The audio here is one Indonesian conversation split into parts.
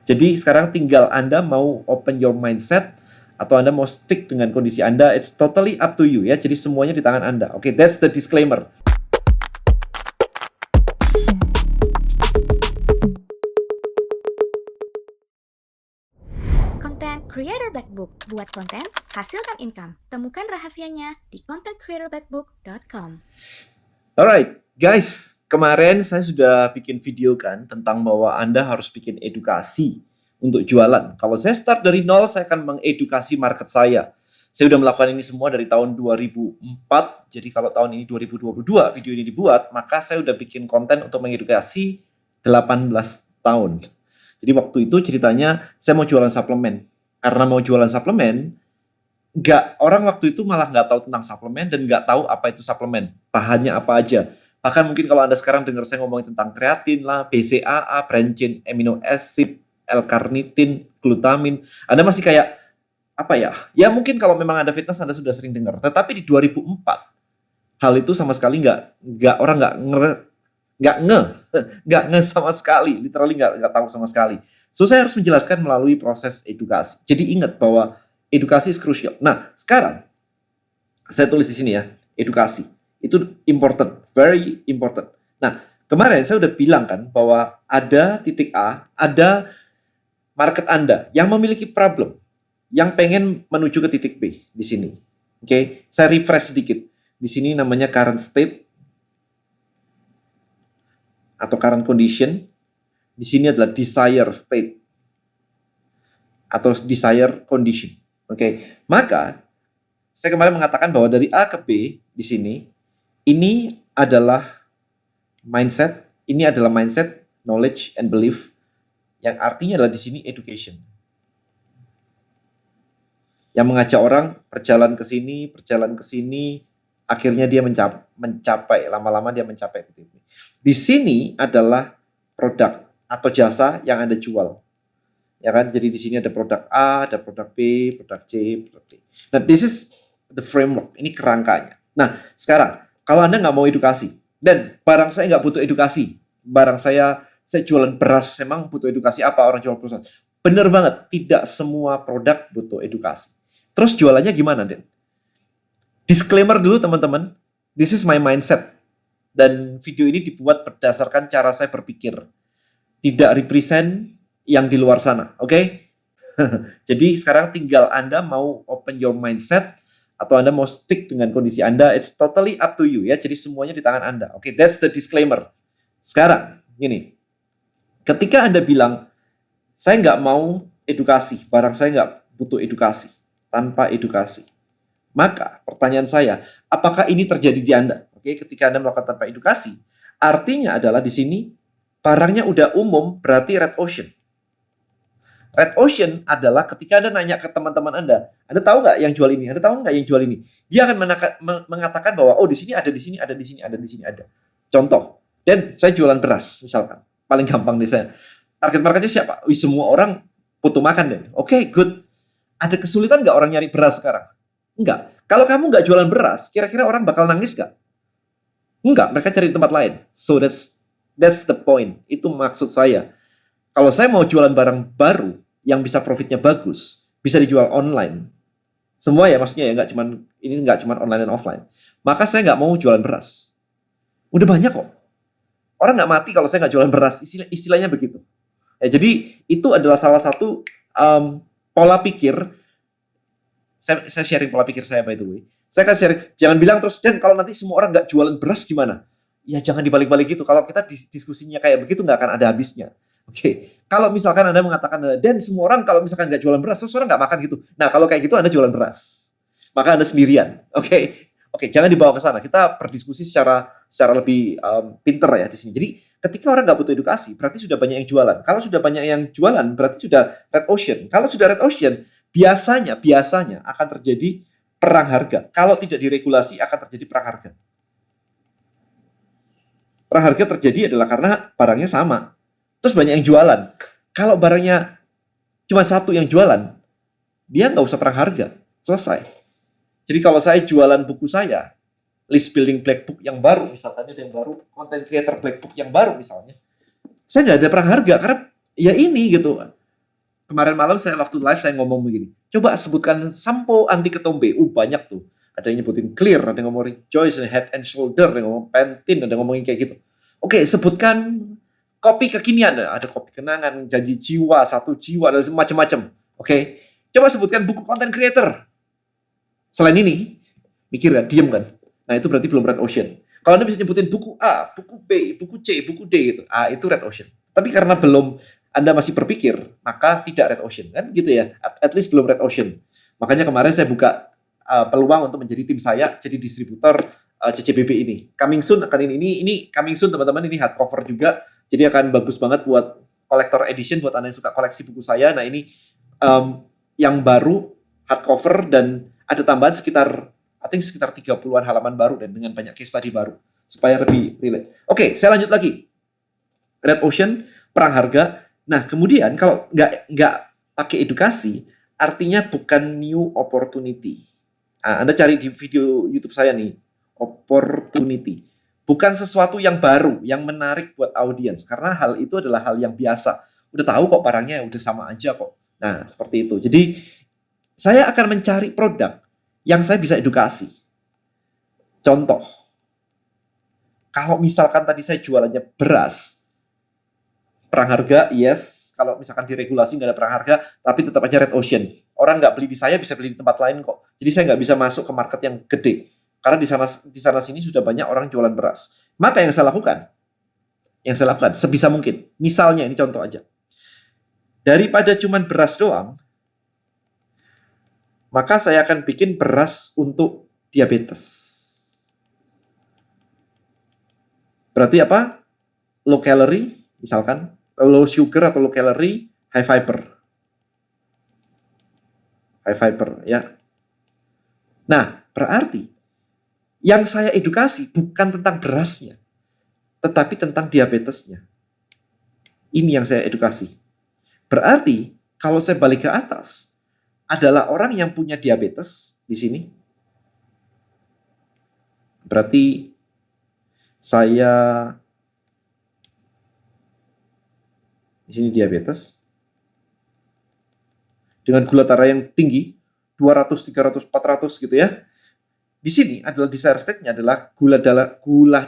Jadi sekarang tinggal Anda mau open your mindset atau Anda mau stick dengan kondisi Anda, it's totally up to you ya. Jadi semuanya di tangan Anda. Oke, that's the disclaimer. Content Creator Black Book. Buat konten, hasilkan income. Temukan rahasianya di contentcreatorblackbook.com. Alright, guys. Kemarin saya sudah bikin video kan tentang bahwa Anda harus bikin edukasi untuk jualan. Kalau saya start dari nol, saya akan mengedukasi market saya. Saya sudah melakukan ini semua dari tahun 2004. Jadi kalau tahun ini 2022 video ini dibuat, maka saya sudah bikin konten untuk mengedukasi 18 tahun. Jadi waktu itu ceritanya saya mau jualan suplemen. Karena mau jualan suplemen, orang waktu itu malah nggak tahu tentang suplemen dan nggak tahu apa itu suplemen, bahannya apa aja. Bahkan mungkin kalau Anda sekarang dengar saya ngomongin tentang kreatin lah, BCAA, branched amino acid, L-carnitin, glutamin, Anda masih kayak, apa ya? Ya mungkin kalau memang Anda fitness Anda sudah sering dengar. Tetapi di 2004, hal itu sama sekali orang nggak nge sama sekali, literally nggak tahu sama sekali. So saya harus menjelaskan melalui proses edukasi. Jadi ingat bahwa edukasi is crucial. Nah, sekarang saya tulis di sini ya, edukasi. Itu important, very important. Nah, kemarin saya udah bilang kan bahwa ada titik A, ada market Anda yang memiliki problem, yang pengen menuju ke titik B di sini. Oke, saya refresh sedikit. Di sini namanya current state atau current condition. Di sini adalah desire state atau desire condition. Oke, maka saya kemarin mengatakan bahwa dari A ke B di sini, ini adalah mindset, knowledge and belief, yang artinya adalah di sini education. Yang mengajak orang berjalan ke sini, akhirnya dia mencapai, lama-lama dia mencapai titik ini. Di sini adalah produk atau jasa yang Anda jual. Ya kan? Jadi di sini ada produk A, ada produk B, produk C, produk D. Nah, this is the framework. Ini kerangkanya. Nah, sekarang kalau Anda nggak mau edukasi, dan barang saya nggak butuh edukasi, barang saya jualan beras, emang butuh edukasi apa orang jual beras? Bener banget, tidak semua produk butuh edukasi. Terus jualannya gimana, Den? Disclaimer dulu teman-teman, this is my mindset. Dan video ini dibuat berdasarkan cara saya berpikir. Tidak represent yang di luar sana, oke? Jadi sekarang tinggal Anda mau open your mindset, atau Anda mau stick dengan kondisi Anda, it's totally up to you ya. Jadi semuanya di tangan Anda. Oke, that's the disclaimer. Sekarang, gini. Ketika Anda bilang, saya nggak mau edukasi, barang saya nggak butuh edukasi, tanpa edukasi. Maka pertanyaan saya, apakah ini terjadi di Anda? Oke, ketika Anda melakukan tanpa edukasi, artinya adalah di sini, barangnya udah umum, berarti red ocean. Red ocean adalah ketika Anda nanya ke teman-teman Anda tahu nggak yang jual ini? Anda tahu nggak yang jual ini? Dia akan mengatakan bahwa, oh di sini ada, di sini ada, di sini ada, di sini ada. Contoh, dan saya jualan beras, misalkan. Paling gampang nih saya. Target marketnya siapa? Semua orang butuh makan deh. Oke, good. Ada kesulitan nggak orang nyari beras sekarang? Enggak. Kalau kamu nggak jualan beras, kira-kira orang bakal nangis nggak? Enggak, mereka cari tempat lain. So that's the point. Itu maksud saya. Kalau saya mau jualan barang baru yang bisa profitnya bagus, bisa dijual online. Semua ya, maksudnya ya, nggak cuman online dan offline. Maka saya nggak mau jualan beras. Udah banyak kok. Orang nggak mati kalau saya nggak jualan beras. Istilahnya begitu. Ya, jadi itu adalah salah satu pola pikir. Saya sharing pola pikir saya by the way. Saya akan sharing. Jangan bilang terus, dan kalau nanti semua orang nggak jualan beras gimana? Ya jangan dibalik-balik gitu. Kalau kita diskusinya kayak begitu nggak akan ada habisnya. Oke, kalau misalkan Anda mengatakan, dan semua orang kalau misalkan nggak jualan beras, terus orang nggak makan gitu. Nah, kalau kayak gitu Anda jualan beras. Maka Anda sendirian. Oke, jangan dibawa ke sana. Kita berdiskusi secara lebih pinter ya di sini. Jadi, ketika orang nggak butuh edukasi, berarti sudah banyak yang jualan. Kalau sudah banyak yang jualan, berarti sudah red ocean. Kalau sudah red ocean, biasanya akan terjadi perang harga. Kalau tidak diregulasi, akan terjadi perang harga. Perang harga terjadi adalah karena barangnya sama. Terus banyak yang jualan. Kalau barangnya cuma satu yang jualan, dia nggak usah perang harga. Selesai. Jadi kalau saya jualan buku saya, list building black book yang baru, misalnya ada yang baru, content creator black book yang baru misalnya, saya nggak ada perang harga, karena ya ini gitu. kemarin malam saya waktu live saya ngomong begini. Coba sebutkan sampo anti ketombe. Banyak tuh. Ada yang nyebutin Clear, ada yang ngomongin Rejoice, Head and Shoulder, ada yang ngomong Pantene, ada yang ngomongin kayak gitu. Oke, sebutkan kopi kekinian. Ada kopi kenangan, janji jiwa, satu jiwa, dan macam-macam. Oke. Coba sebutkan buku content creator. Selain ini, mikir kan, diem kan. Nah, itu berarti belum red ocean. Kalau Anda bisa nyebutin buku A, buku B, buku C, buku D gitu. Itu red ocean. Tapi karena belum Anda masih berpikir, maka tidak red ocean kan gitu ya. At least belum red ocean. Makanya kemarin saya buka peluang untuk menjadi tim saya jadi distributor CCBB ini. Coming soon akan ini coming soon teman-teman, ini hardcover juga. Jadi akan bagus banget buat collector edition buat Anda yang suka koleksi buku saya. Nah, ini yang baru hardcover dan ada tambahan sekitar 30-an halaman baru dan dengan banyak case study baru supaya lebih relate. Oke, saya lanjut lagi. Red Ocean, perang harga. Nah, kemudian kalau nggak pakai edukasi, artinya bukan new opportunity. Anda cari di video YouTube saya nih, opportunity. Bukan sesuatu yang baru, yang menarik buat audiens. Karena hal itu adalah hal yang biasa. Udah tahu kok barangnya, udah sama aja kok. Nah, seperti itu. Jadi, saya akan mencari produk yang saya bisa edukasi. Contoh, kalau misalkan tadi saya jualannya beras, perang harga, yes. Kalau misalkan diregulasi nggak ada perang harga, tapi tetap aja red ocean. Orang nggak beli di saya, bisa beli di tempat lain kok. Jadi saya nggak bisa masuk ke market yang gede. Karena di sana sini sudah banyak orang jualan beras. Maka yang saya lakukan sebisa mungkin. Misalnya ini contoh aja. Daripada cuman beras doang, maka saya akan bikin beras untuk diabetes. Berarti apa? Low calorie, misalkan. Low sugar atau low calorie, high fiber. High fiber, ya. Nah, berarti yang saya edukasi bukan tentang berasnya, tetapi tentang diabetesnya. Ini yang saya edukasi. Berarti, kalau saya balik ke atas, adalah orang yang punya diabetes di sini. Berarti saya di sini diabetes dengan gula darah yang tinggi 200, 300, 400 gitu ya. Di sini adalah desire state-nya adalah gula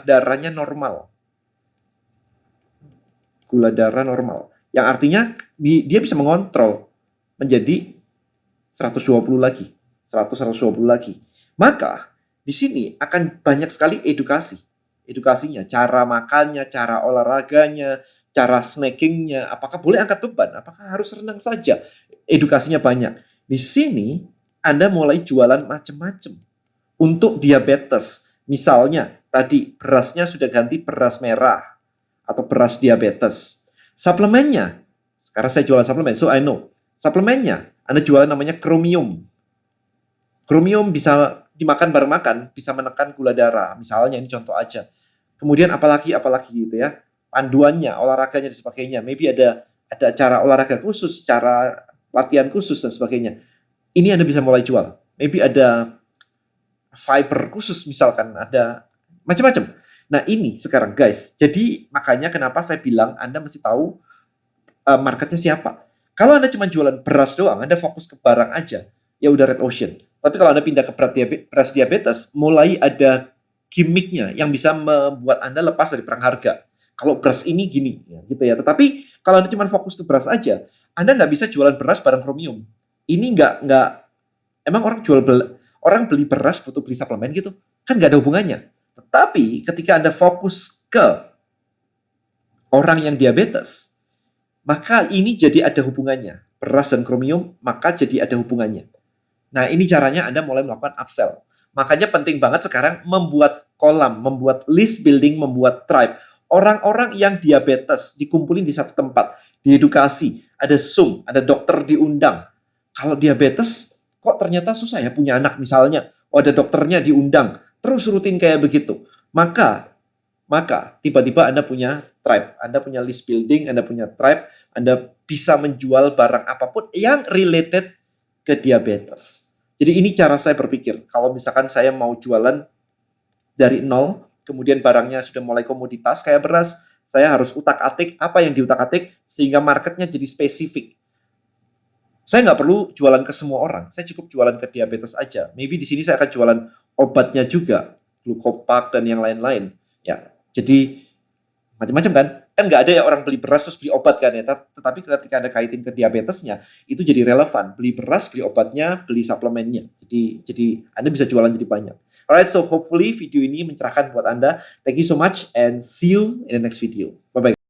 darahnya normal. Gula darah normal. Yang artinya dia bisa mengontrol menjadi 120 lagi, 100-120 lagi. Maka di sini akan banyak sekali edukasinya, cara makannya, cara olahraganya, cara snackingnya, apakah boleh angkat beban, apakah harus renang saja. Edukasinya banyak. Di sini Anda mulai jualan macam-macam. Untuk diabetes, misalnya tadi berasnya sudah ganti beras merah atau beras diabetes. Suplemennya, sekarang saya jualan suplemen, so I know. Suplemennya, Anda jualan namanya Chromium. Chromium bisa dimakan bareng makan, bisa menekan gula darah. Misalnya ini contoh aja. Kemudian apalagi gitu ya. Panduannya, olahraganya dan sebagainya. Maybe ada cara olahraga khusus, cara latihan khusus dan sebagainya. Ini Anda bisa mulai jual. Maybe ada fiber khusus misalkan, ada macam-macam. Nah, ini sekarang guys. Jadi makanya kenapa saya bilang Anda mesti tahu marketnya siapa. Kalau Anda cuma jualan beras doang, Anda fokus ke barang aja, ya udah red ocean. Tapi kalau Anda pindah ke beras diabetes, mulai ada gimmicknya yang bisa membuat Anda lepas dari perang harga. Kalau beras ini gini, ya, gitu ya. Tetapi kalau Anda cuma fokus ke beras aja, Anda nggak bisa jualan beras bareng Chromium. Ini nggak. Emang orang beli beras butuh beli suplemen gitu? Kan nggak ada hubungannya. Tetapi ketika Anda fokus ke orang yang diabetes, maka ini jadi ada hubungannya. Beras dan Chromium, maka jadi ada hubungannya. Nah, ini caranya Anda mulai melakukan upsell. Makanya penting banget sekarang membuat kolam, membuat list building, membuat tribe. Orang-orang yang diabetes dikumpulin di satu tempat, diedukasi, ada Zoom, ada dokter diundang. Kalau diabetes, kok ternyata susah ya punya anak misalnya. Oh, ada dokternya diundang. Terus rutin kayak begitu. Maka tiba-tiba Anda punya tribe, Anda punya list building, Anda punya tribe, Anda bisa menjual barang apapun yang related ke diabetes. Jadi ini cara saya berpikir. Kalau misalkan saya mau jualan dari nol, kemudian barangnya sudah mulai komoditas kayak beras, saya harus utak-atik apa yang diutak-atik sehingga marketnya jadi spesifik. Saya nggak perlu jualan ke semua orang, saya cukup jualan ke diabetes aja. Maybe di sini saya akan jualan obatnya juga, glukopak dan yang lain-lain. Ya, jadi macam-macam kan? Kan nggak ada ya orang beli beras terus beli obat kan ya. Tetapi ketika Anda kaitin ke diabetesnya, itu jadi relevan. Beli beras, beli obatnya, beli suplemennya. Jadi Anda bisa jualan jadi banyak. Alright, so hopefully video ini mencerahkan buat Anda. Thank you so much and see you in the next video. Bye-bye.